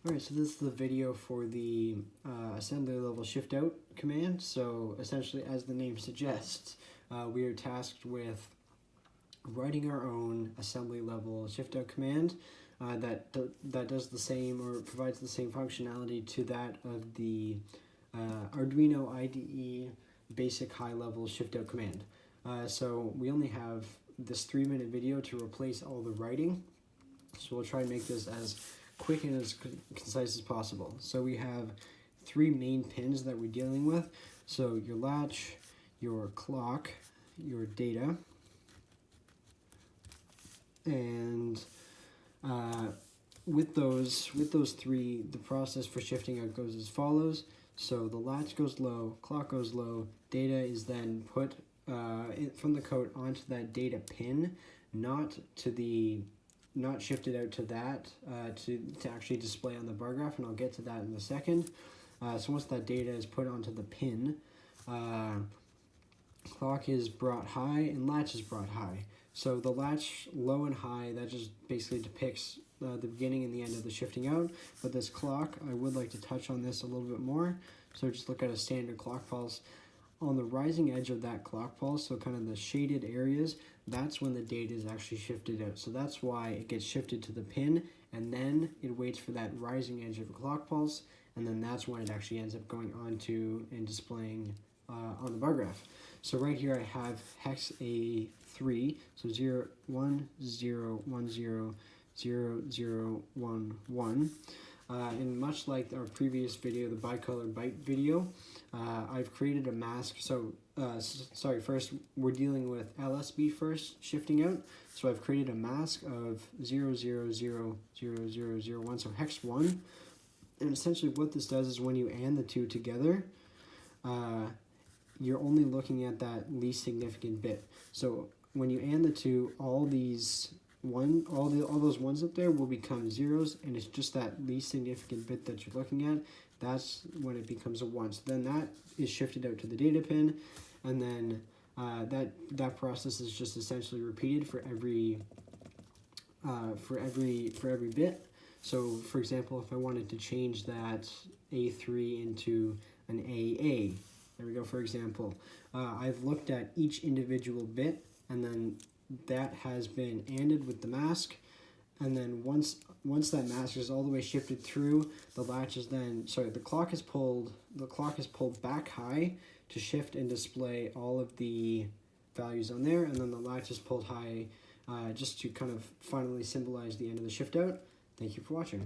Alright, so this is the video for the assembly level shiftout command. So essentially, as the name suggests, we are tasked with writing our own assembly level shiftout command that does the same or provides the same functionality to that of the Arduino IDE basic high level shiftout command. So we only have this 3-minute video to replace all the writing. So we'll try and make this as quick and as concise as possible. So we have 3 main pins that we're dealing with. So your latch, your clock, your data, and with those 3, the process for shifting out goes as follows. So the latch goes low, clock goes low, data is then put from the code onto that data pin, not shifted out to that to actually display on the bar graph, and I'll get to that in a second. So once that data is put onto the pin, clock is brought high and latch is brought high. So the latch low and high, that just basically depicts the beginning and the end of the shifting out. But this clock, I would like to touch on this a little bit more. So just look at a standard clock pulse. On the rising edge of that clock pulse, so kind of the shaded areas, that's when the data is actually shifted out. So that's why it gets shifted to the pin, and then it waits for that rising edge of a clock pulse, and then that's when it actually ends up going onto and displaying on the bar graph. So right here I have hex A3, so 0, 1, 0, 1, 0, 0, 0, 1, 1. And much like our previous video, the bicolor byte video, I've created a mask. So, first we're dealing with LSB first, shifting out. So I've created a mask of 0, 0, 0, 0, 0, 0, 1, so hex 1. And essentially what this does is when you AND the two together, you're only looking at that least significant bit. So when you AND the two, all those ones up there will become zeros, and it's just that least significant bit that you're looking at. That's when it becomes a 1. So then that is shifted out to the data pin, and then that process is just essentially repeated for every bit. So for example, if I wanted to change that A3 into an AA, there we go. For example, I've looked at each individual bit, and then that has been ANDed with the mask, and then once that mask is all the way shifted through, the clock is pulled back high to shift and display all of the values on there, and then the latch is pulled high just to kind of finally symbolize the end of the shift out. Thank you for watching.